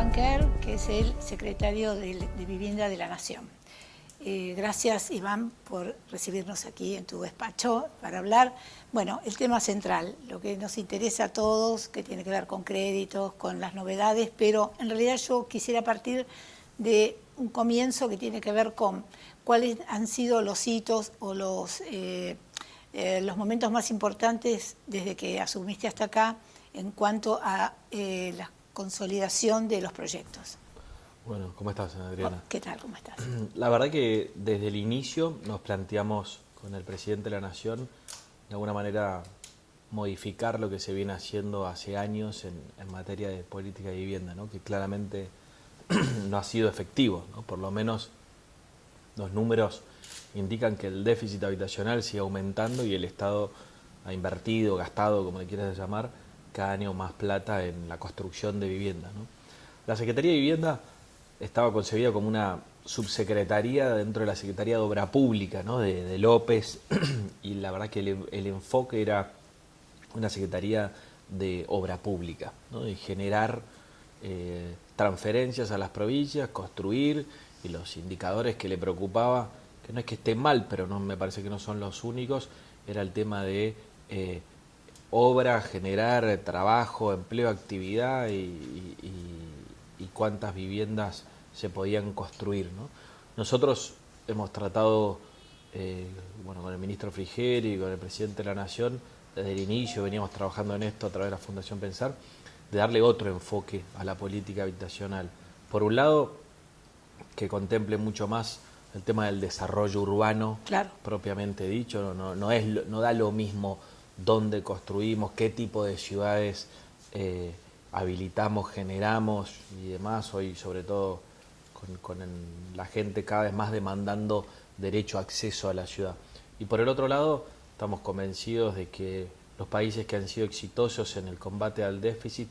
Iván Kerr, que es el secretario de Vivienda de la Nación. Gracias, Iván, por recibirnos aquí en tu despacho para hablar. Bueno, el tema central, lo que nos interesa a todos, que tiene que ver con créditos, con las novedades, pero en realidad yo quisiera partir de un comienzo que tiene que ver con cuáles han sido los hitos o los momentos más importantes desde que asumiste hasta acá en cuanto a la consolidación de los proyectos. Bueno, ¿cómo estás, Adriana? ¿Qué tal? ¿Cómo estás? La verdad que desde el inicio nos planteamos con el presidente de la Nación, de alguna manera, modificar lo que se viene haciendo hace años en materia de política de vivienda, ¿no? Que claramente no ha sido efectivo, ¿no? Por lo menos los números indican que el déficit habitacional sigue aumentando y el Estado ha invertido, gastado, como le quieras llamar, cada año más plata en la construcción de viviendas, ¿no? La Secretaría de Vivienda estaba concebida como una subsecretaría dentro de la Secretaría de Obra Pública, ¿no? de López, y la verdad que el enfoque era una Secretaría de Obra Pública, ¿no? De generar transferencias a las provincias, construir, y los indicadores que le preocupaba, que no es que esté mal, pero no me parece que no son los únicos, era el tema de obra, generar trabajo, empleo, actividad y cuántas viviendas se podían construir, ¿no? Nosotros hemos tratado, bueno, con el ministro Frigerio y con el presidente de la Nación, desde el inicio veníamos trabajando en esto a través de la Fundación Pensar, de darle otro enfoque a la política habitacional. Por un lado, que contemple mucho más el tema del desarrollo urbano, claro, propiamente dicho, no da lo mismo dónde construimos, qué tipo de ciudades habilitamos, generamos y demás. Hoy, sobre todo, con la gente cada vez más demandando derecho a acceso a la ciudad. Y por el otro lado, estamos convencidos de que los países que han sido exitosos en el combate al déficit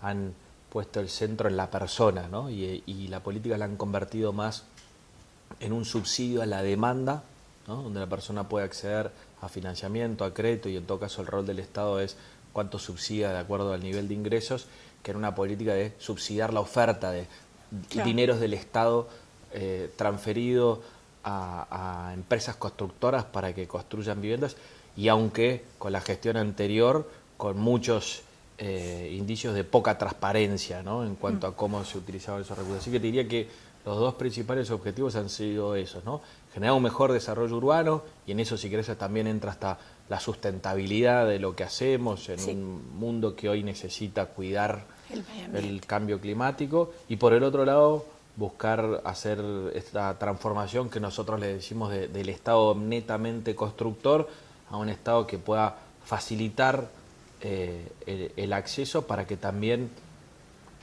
han puesto el centro en la persona, ¿no? Y la política la han convertido más en un subsidio a la demanda, ¿no? Donde la persona puede acceder a financiamiento, a crédito, y en todo caso el rol del Estado es cuánto subsidia de acuerdo al nivel de ingresos, que era una política de subsidiar la oferta de claro, dineros del Estado transferido a empresas constructoras para que construyan viviendas, y aunque con la gestión anterior, con muchos indicios de poca transparencia, ¿no? En cuanto a cómo se utilizaban esos recursos. Así que te diría que los dos principales objetivos han sido esos, ¿no? Generar un mejor desarrollo urbano, y en eso, si querés, también entra hasta la sustentabilidad de lo que hacemos en un mundo que hoy necesita cuidar el cambio climático, y por el otro lado buscar hacer esta transformación que nosotros le decimos del Estado netamente constructor a un Estado que pueda facilitar el acceso para que también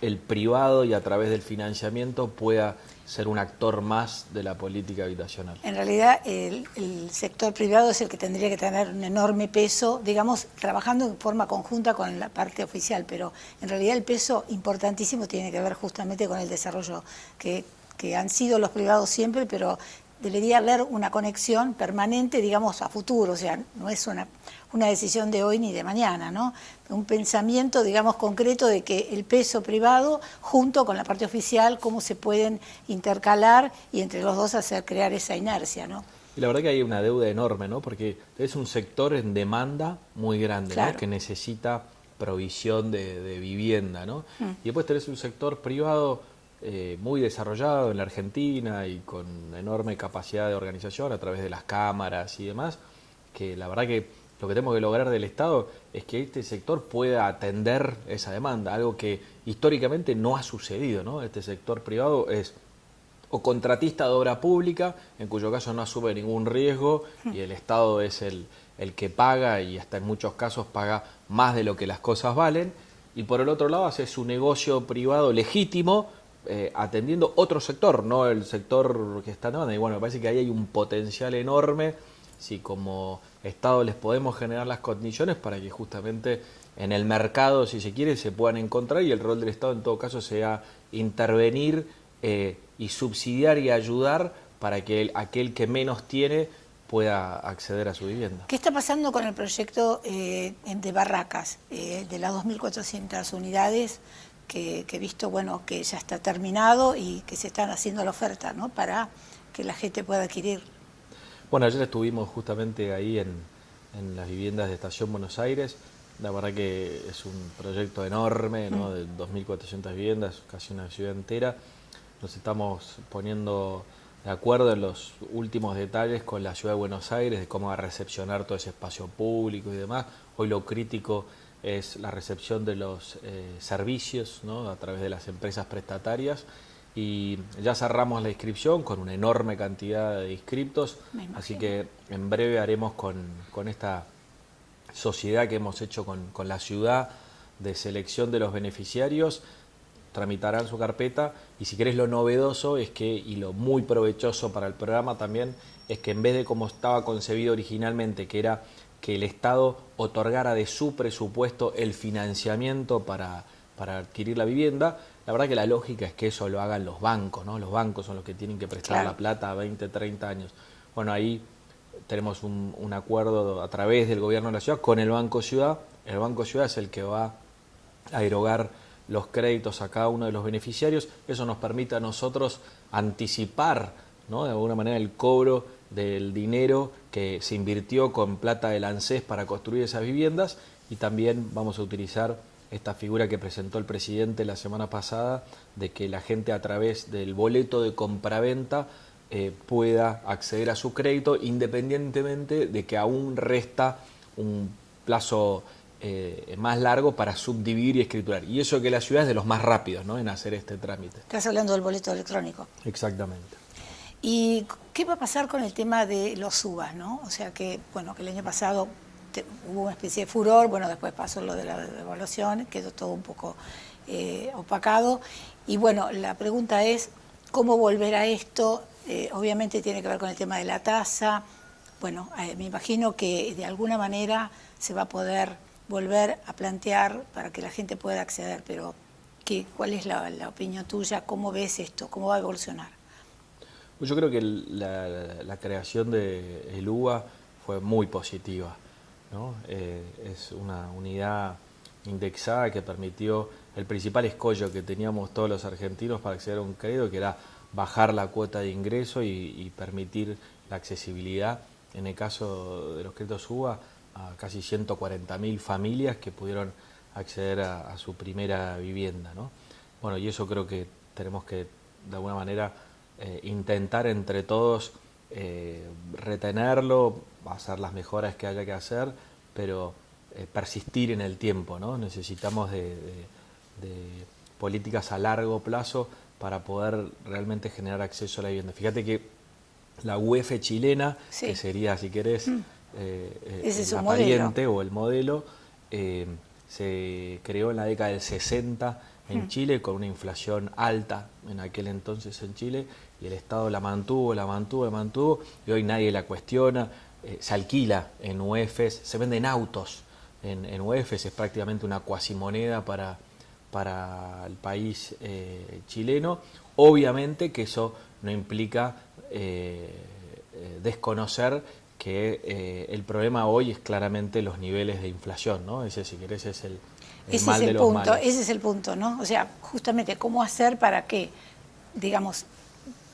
el privado, y a través del financiamiento, pueda ser un actor más de la política habitacional. En realidad el sector privado es el que tendría que tener un enorme peso, digamos, trabajando en forma conjunta con la parte oficial, pero en realidad el peso importantísimo tiene que ver justamente con el desarrollo que han sido los privados siempre, pero debería haber una conexión permanente, digamos, a futuro, o sea, no es una decisión de hoy ni de mañana, ¿no? Un pensamiento, digamos, concreto de que el peso privado, junto con la parte oficial, cómo se pueden intercalar y entre los dos crear esa inercia, ¿no? Y la verdad que hay una deuda enorme, ¿no? Porque es un sector en demanda muy grande, claro, ¿no? Que necesita provisión de vivienda, ¿no? Y después tenés un sector privado muy desarrollado en la Argentina y con enorme capacidad de organización a través de las cámaras y demás, que la verdad que lo que tenemos que lograr del Estado es que este sector pueda atender esa demanda, algo que históricamente no ha sucedido, ¿no? Este sector privado es o contratista de obra pública, en cuyo caso no asume ningún riesgo, y el Estado es el que paga, y hasta en muchos casos paga más de lo que las cosas valen, y por el otro lado hace su negocio privado legítimo, atendiendo otro sector, no el sector que está en demanda. Y bueno, me parece que ahí hay un potencial enorme si como Estado les podemos generar las condiciones para que justamente en el mercado, si se quiere, se puedan encontrar, y el rol del Estado en todo caso sea intervenir y subsidiar y ayudar para que aquel que menos tiene pueda acceder a su vivienda. ¿Qué está pasando con el proyecto de Barracas, de las 2.400 unidades que he visto, bueno, que ya está terminado y que se están haciendo la oferta, ¿no? Para que la gente pueda adquirir. Bueno, ayer estuvimos justamente ahí en las viviendas de Estación Buenos Aires. La verdad que es un proyecto enorme, ¿no? De 2.400 viviendas, casi una ciudad entera. Nos estamos poniendo de acuerdo en los últimos detalles con la ciudad de Buenos Aires, de cómo va a recepcionar todo ese espacio público y demás. Hoy lo crítico es la recepción de los servicios, ¿no? A través de las empresas prestatarias. Y ya cerramos la inscripción con una enorme cantidad de inscriptos, así que en breve haremos con esta sociedad que hemos hecho con la ciudad de selección de los beneficiarios, tramitarán su carpeta. Y si querés, lo novedoso es que, y lo muy provechoso para el programa también, es que en vez de como estaba concebido originalmente, que era que el Estado otorgara de su presupuesto el financiamiento para adquirir la vivienda, la verdad que la lógica es que eso lo hagan los bancos, ¿no? Los bancos son los que tienen que prestar la plata a 20, 30 años. Bueno, ahí tenemos un acuerdo a través del gobierno de la ciudad con el Banco Ciudad. El Banco Ciudad es el que va a erogar los créditos a cada uno de los beneficiarios. Eso nos permite a nosotros anticipar, ¿no? De alguna manera el cobro del dinero que se invirtió con plata del ANSES para construir esas viviendas, y también vamos a utilizar esta figura que presentó el presidente la semana pasada, de que la gente a través del boleto de compraventa pueda acceder a su crédito, independientemente de que aún resta un plazo más largo para subdividir y escriturar. Y eso que la ciudad es de los más rápidos, ¿no? En hacer este trámite. Estás hablando del boleto electrónico. Exactamente. ¿Y qué va a pasar con el tema de los UBA, ¿no? O sea que, bueno, que el año pasado hubo una especie de furor, bueno, después pasó lo de la devaluación, quedó todo un poco opacado. Y bueno, la pregunta es, ¿cómo volver a esto? Obviamente tiene que ver con el tema de la tasa. Bueno, me imagino que de alguna manera se va a poder volver a plantear para que la gente pueda acceder, pero ¿cuál es la opinión tuya? ¿Cómo ves esto? ¿Cómo va a evolucionar? Yo creo que la creación del UBA fue muy positiva, ¿no? Es una unidad indexada que permitió el principal escollo que teníamos todos los argentinos para acceder a un crédito, que era bajar la cuota de ingreso y permitir la accesibilidad, en el caso de los créditos UBA, a casi 140.000 familias que pudieron acceder a su primera vivienda, ¿no? Bueno, y eso creo que tenemos que, de alguna manera, intentar entre todos retenerlo, hacer las mejoras que haya que hacer, pero persistir en el tiempo, ¿no? Necesitamos de políticas a largo plazo para poder realmente generar acceso a la vivienda. Fíjate que la UEF chilena, que sería, si querés, la pariente o el modelo, se creó en la década del 60 en Chile, con una inflación alta en aquel entonces en Chile, y el Estado la mantuvo, y hoy nadie la cuestiona. Se alquila en UEFs, se venden autos en UEFs, es prácticamente una cuasimoneda para el país chileno. Obviamente que eso no implica desconocer que el problema hoy es claramente los niveles de inflación, ¿no? Ese, si querés, es el mal de los males. Ese es el punto, ¿no? O sea, justamente cómo hacer para que, digamos,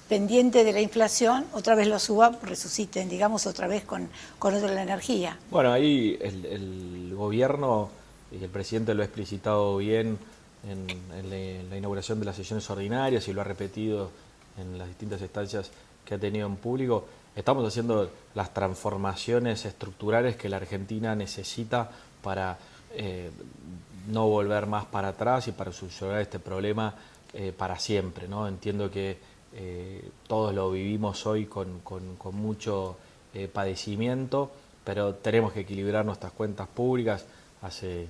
pendiente de la inflación, otra vez los UBA resuciten, digamos, otra vez con otra la energía. Bueno, ahí el gobierno y el presidente lo ha explicitado bien en la inauguración de las sesiones ordinarias, y lo ha repetido en las distintas instancias que ha tenido en público. Estamos haciendo las transformaciones estructurales que la Argentina necesita para no volver más para atrás y para solucionar este problema para siempre, ¿no? Entiendo que todos lo vivimos hoy con mucho padecimiento, pero tenemos que equilibrar nuestras cuentas públicas. Hace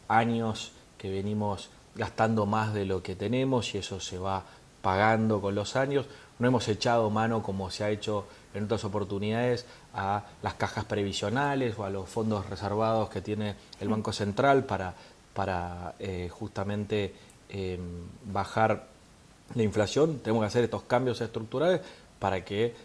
años que venimos gastando más de lo que tenemos y eso se va pagando con los años. No hemos echado mano, como se ha hecho en otras oportunidades, a las cajas previsionales o a los fondos reservados que tiene el Banco Central para justamente bajar la inflación. Tenemos que hacer estos cambios estructurales para que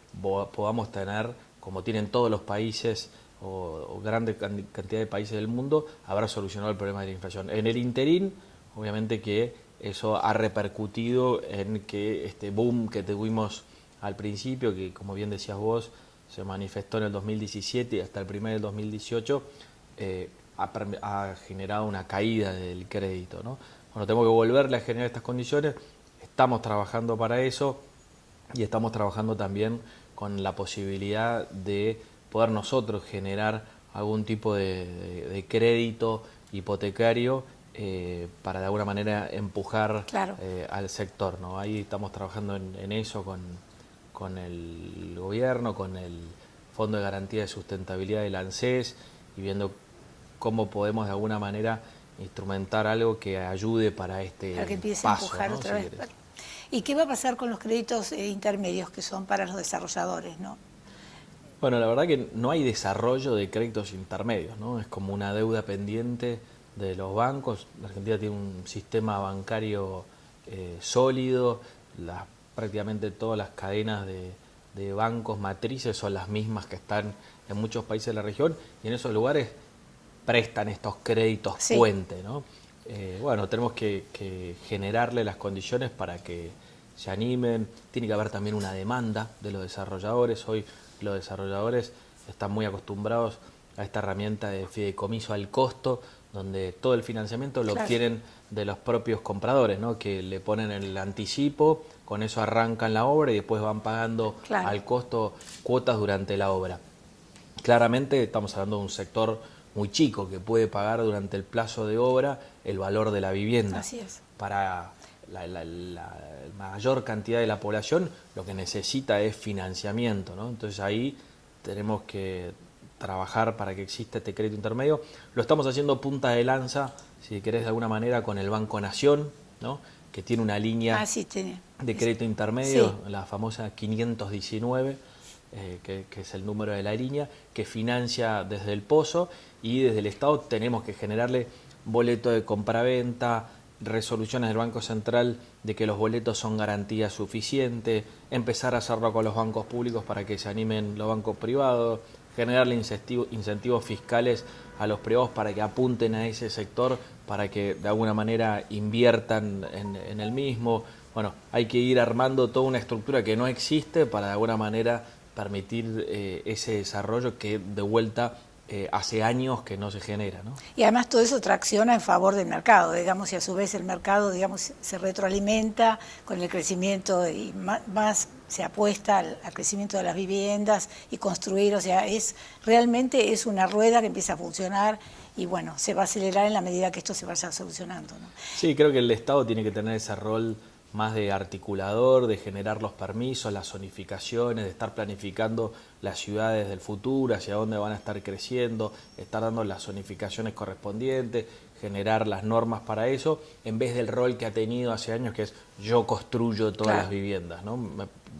podamos tener, como tienen todos los países o grande cantidad de países del mundo, habrá solucionado el problema de la inflación. En el interín, obviamente que eso ha repercutido en que este boom que tuvimos al principio, que como bien decías vos, se manifestó en el 2017 y hasta el primer del 2018, ha generado una caída del crédito, ¿no? Bueno, tenemos que volverle a generar estas condiciones, estamos trabajando para eso y estamos trabajando también con la posibilidad de poder nosotros generar algún tipo de crédito hipotecario para de alguna manera empujar Claro. al sector, ¿no? Ahí estamos trabajando en eso con el gobierno, con el Fondo de Garantía de Sustentabilidad del ANSES y viendo cómo podemos de alguna manera instrumentar algo que ayude para este Para que empiece paso, a empujar ¿no? otra Si vez. querés. ¿Y qué va a pasar con los créditos intermedios que son para los desarrolladores, no? Bueno, la verdad que no hay desarrollo de créditos intermedios, ¿no? Es como una deuda pendiente de los bancos. La Argentina tiene un sistema bancario sólido, prácticamente todas las cadenas de bancos matrices son las mismas que están en muchos países de la región y en esos lugares prestan estos créditos Sí. puente, ¿no? Bueno, tenemos que generarle las condiciones para que se animen. Tiene que haber también una demanda de los desarrolladores. Hoy los desarrolladores están muy acostumbrados a esta herramienta de fideicomiso al costo, donde todo el financiamiento lo Claro. obtienen de los propios compradores, ¿no? Que le ponen el anticipo, con eso arrancan la obra y después van pagando Claro. al costo cuotas durante la obra. Claramente estamos hablando de un sector muy chico que puede pagar durante el plazo de obra el valor de la vivienda. Así es. Para la mayor cantidad de la población lo que necesita es financiamiento, ¿no? Entonces ahí tenemos que trabajar para que exista este crédito intermedio. Lo estamos haciendo punta de lanza, si querés de alguna manera, con el Banco Nación, ¿no? Que tiene una línea Sí, tiene. de crédito intermedio, Sí. la famosa 519, que es el número de la línea, que financia desde el pozo y desde el Estado tenemos que generarle boleto de compraventa, resoluciones del Banco Central de que los boletos son garantía suficiente, empezar a hacerlo con los bancos públicos para que se animen los bancos privados, generarle incentivos fiscales a los privados para que apunten a ese sector, para que de alguna manera inviertan en el mismo. Bueno, hay que ir armando toda una estructura que no existe para de alguna manera permitir ese desarrollo que de vuelta hace años que no se genera, ¿no? Y además todo eso tracciona en favor del mercado, digamos, y a su vez el mercado, digamos, se retroalimenta con el crecimiento y más se apuesta al crecimiento de las viviendas y construir, o sea, realmente es una rueda que empieza a funcionar y bueno, se va a acelerar en la medida que esto se vaya solucionando, ¿no? Sí, creo que el Estado tiene que tener ese rol más de articulador, de generar los permisos, las zonificaciones, de estar planificando las ciudades del futuro, hacia dónde van a estar creciendo, estar dando las zonificaciones correspondientes, generar las normas para eso, en vez del rol que ha tenido hace años, que es yo construyo todas Claro. las viviendas, ¿no?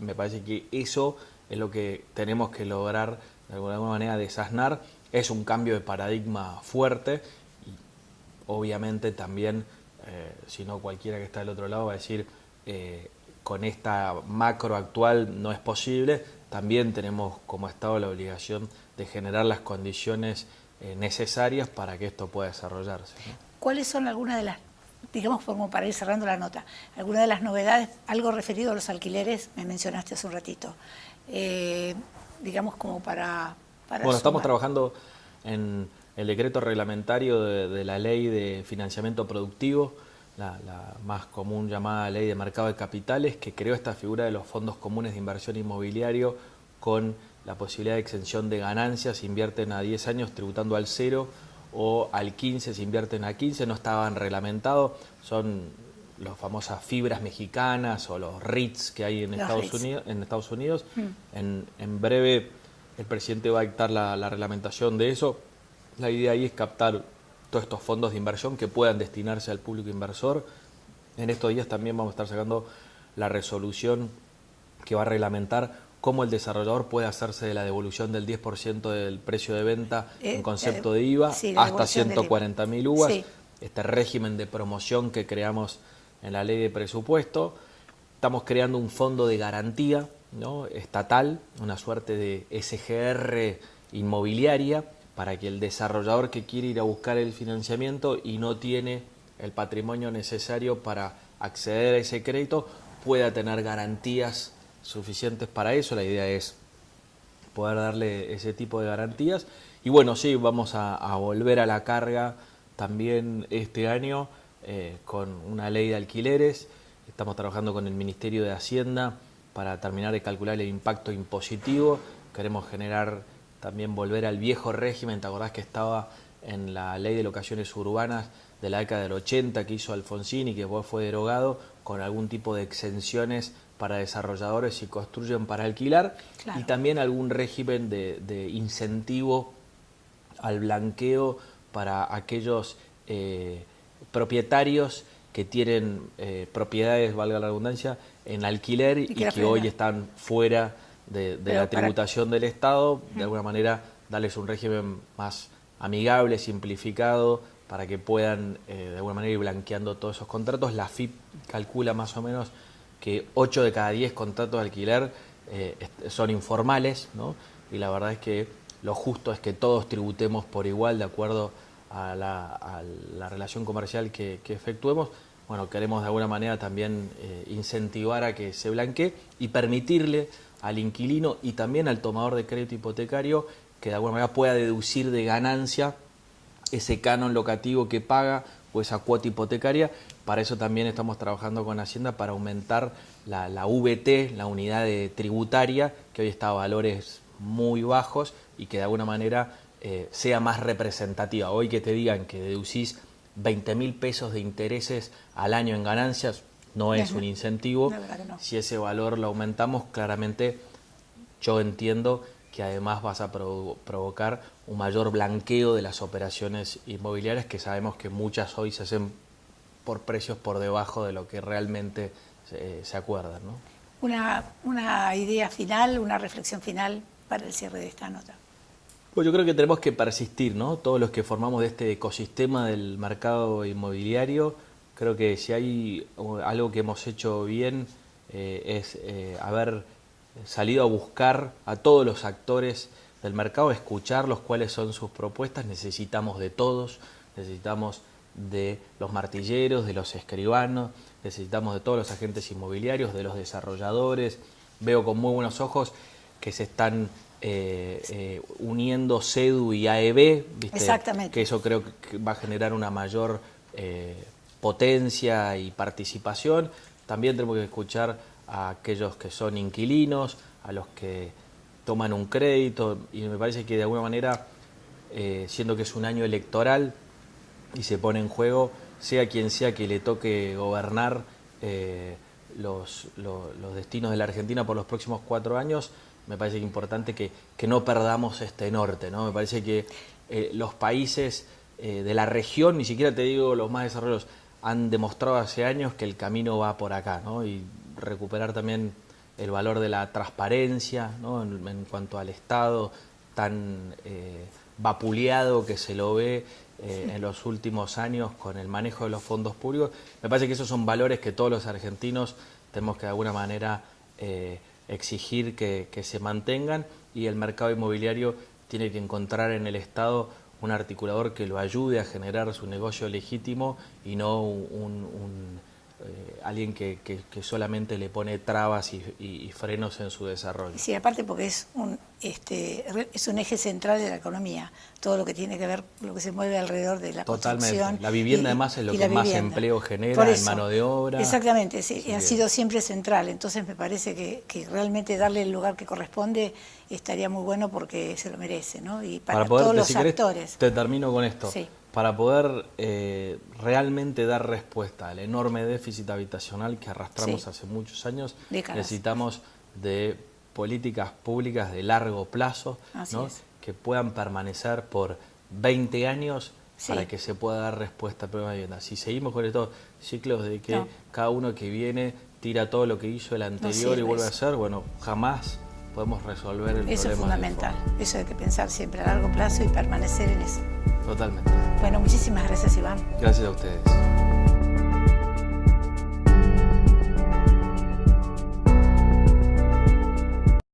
Me parece que eso es lo que tenemos que lograr de alguna manera desasnar. Es un cambio de paradigma fuerte y obviamente también, si no cualquiera que está del otro lado va a decir con esta macro actual no es posible, también tenemos como Estado la obligación de generar las condiciones necesarias para que esto pueda desarrollarse, ¿no? ¿Cuáles son algunas de las, digamos, como para ir cerrando la nota, algunas de las novedades, algo referido a los alquileres, me mencionaste hace un ratito, digamos como para Bueno, estamos sumar? trabajando en el decreto reglamentario de la ley de financiamiento productivo, la más común llamada ley de mercado de capitales, que creó esta figura de los fondos comunes de inversión inmobiliario con la posibilidad de exención de ganancias, si invierten a 10 años tributando al 0 o al 15 si invierten a 15, no estaban reglamentados, son las famosas fibras mexicanas o los REITs que hay en Estados Unidos. En breve el presidente va a dictar la reglamentación de eso. La idea ahí es captar todos estos fondos de inversión que puedan destinarse al público inversor. En estos días también vamos a estar sacando la resolución que va a reglamentar cómo el desarrollador puede hacerse de la devolución del 10% del precio de venta en concepto de IVA, sí, la hasta devolución del IVA. 140.000 UVAs. Sí. Este régimen de promoción que creamos en la ley de presupuesto. Estamos creando un fondo de garantía, ¿no?, estatal, una suerte de SGR inmobiliaria, para que el desarrollador que quiere ir a buscar el financiamiento y no tiene el patrimonio necesario para acceder a ese crédito pueda tener garantías suficientes para eso. La idea es poder darle ese tipo de garantías. Y bueno, sí, vamos a volver a la carga también este año con una ley de alquileres. Estamos trabajando con el Ministerio de Hacienda para terminar de calcular el impacto impositivo. Queremos generar también, volver al viejo régimen. ¿Te acordás que estaba en la ley de locaciones urbanas de la década del 80 que hizo Alfonsín y que después fue derogado, con algún tipo de exenciones para desarrolladores si construyen para alquilar? Claro. Y también algún régimen de incentivo al blanqueo para aquellos propietarios que tienen propiedades, valga la redundancia, en alquiler y que hoy están fuera de la tributación del Estado. De alguna manera darles un régimen más amigable, simplificado, para que puedan de alguna manera ir blanqueando todos esos contratos. La FIP calcula más o menos que 8 de cada 10 contratos de alquiler son informales, ¿no? Y la verdad es que lo justo es que todos tributemos por igual de acuerdo a la relación comercial que efectuemos. Bueno, queremos de alguna manera también incentivar a que se blanquee y permitirle al inquilino y también al tomador de crédito hipotecario que de alguna manera pueda deducir de ganancia ese canon locativo que paga o esa cuota hipotecaria. Para eso también estamos trabajando con Hacienda para aumentar la VT, la unidad tributaria, que hoy está a valores muy bajos y que de alguna manera sea más representativa. Hoy que te digan que deducís 20.000 pesos de intereses al año en ganancias no es un incentivo. No. Si ese valor lo aumentamos, claramente yo entiendo que además vas a provocar un mayor blanqueo de las operaciones inmobiliarias, que sabemos que muchas hoy se hacen por precios por debajo de lo que realmente se acuerdan, ¿no? Una idea final, una reflexión final para el cierre de esta nota. Pues yo creo que tenemos que persistir, ¿no? Todos los que formamos de este ecosistema del mercado inmobiliario, creo que si hay algo que hemos hecho bien es haber salido a buscar a todos los actores del mercado, escucharlos cuáles son sus propuestas. Necesitamos de todos, necesitamos de los martilleros, de los escribanos, necesitamos de todos los agentes inmobiliarios, de los desarrolladores. Veo con muy buenos ojos que se están uniendo CEDU y AEB, ¿viste? Exactamente. Que eso creo que va a generar una mayor potencia y participación. También tenemos que escuchar a aquellos que son inquilinos, a los que toman un crédito, y me parece que de alguna manera, siendo que es un año electoral y se pone en juego, sea quien sea que le toque gobernar los destinos de la Argentina por los próximos 4 años, me parece que es importante que no perdamos este norte, ¿no? Me parece que los países de la región, ni siquiera te digo los más desarrollados, han demostrado hace años que el camino va por acá, ¿no? Y recuperar también el valor de la transparencia, ¿no? En cuanto al Estado tan vapuleado que se lo ve en los últimos años con el manejo de los fondos públicos. Me parece que esos son valores que todos los argentinos tenemos que de alguna manera exigir que se mantengan, y el mercado inmobiliario tiene que encontrar en el Estado un articulador que lo ayude a generar su negocio legítimo y no alguien que solamente le pone trabas y frenos en su desarrollo. Sí, aparte porque es un eje central de la economía, todo lo que tiene que ver, lo que se mueve alrededor de la construcción. La vivienda además es lo que más empleo genera en mano de obra. Exactamente, sí, ha sido siempre central, entonces me parece que realmente darle el lugar que corresponde estaría muy bueno porque se lo merece, ¿no? Y para todos los actores. Te termino con esto. Sí. Para poder realmente dar respuesta al enorme déficit habitacional que arrastramos hace muchos años, necesitamos de políticas públicas de largo plazo, ¿no? Que puedan permanecer por 20 años para que se pueda dar respuesta al problema de vivienda. Si seguimos con estos ciclos de que cada uno que viene tira todo lo que hizo el anterior y vuelve a hacer, bueno, jamás podemos resolver el problema. Eso es fundamental, eso hay que pensar siempre a largo plazo y permanecer en eso. Totalmente. Bueno, muchísimas gracias, Iván. Gracias a ustedes.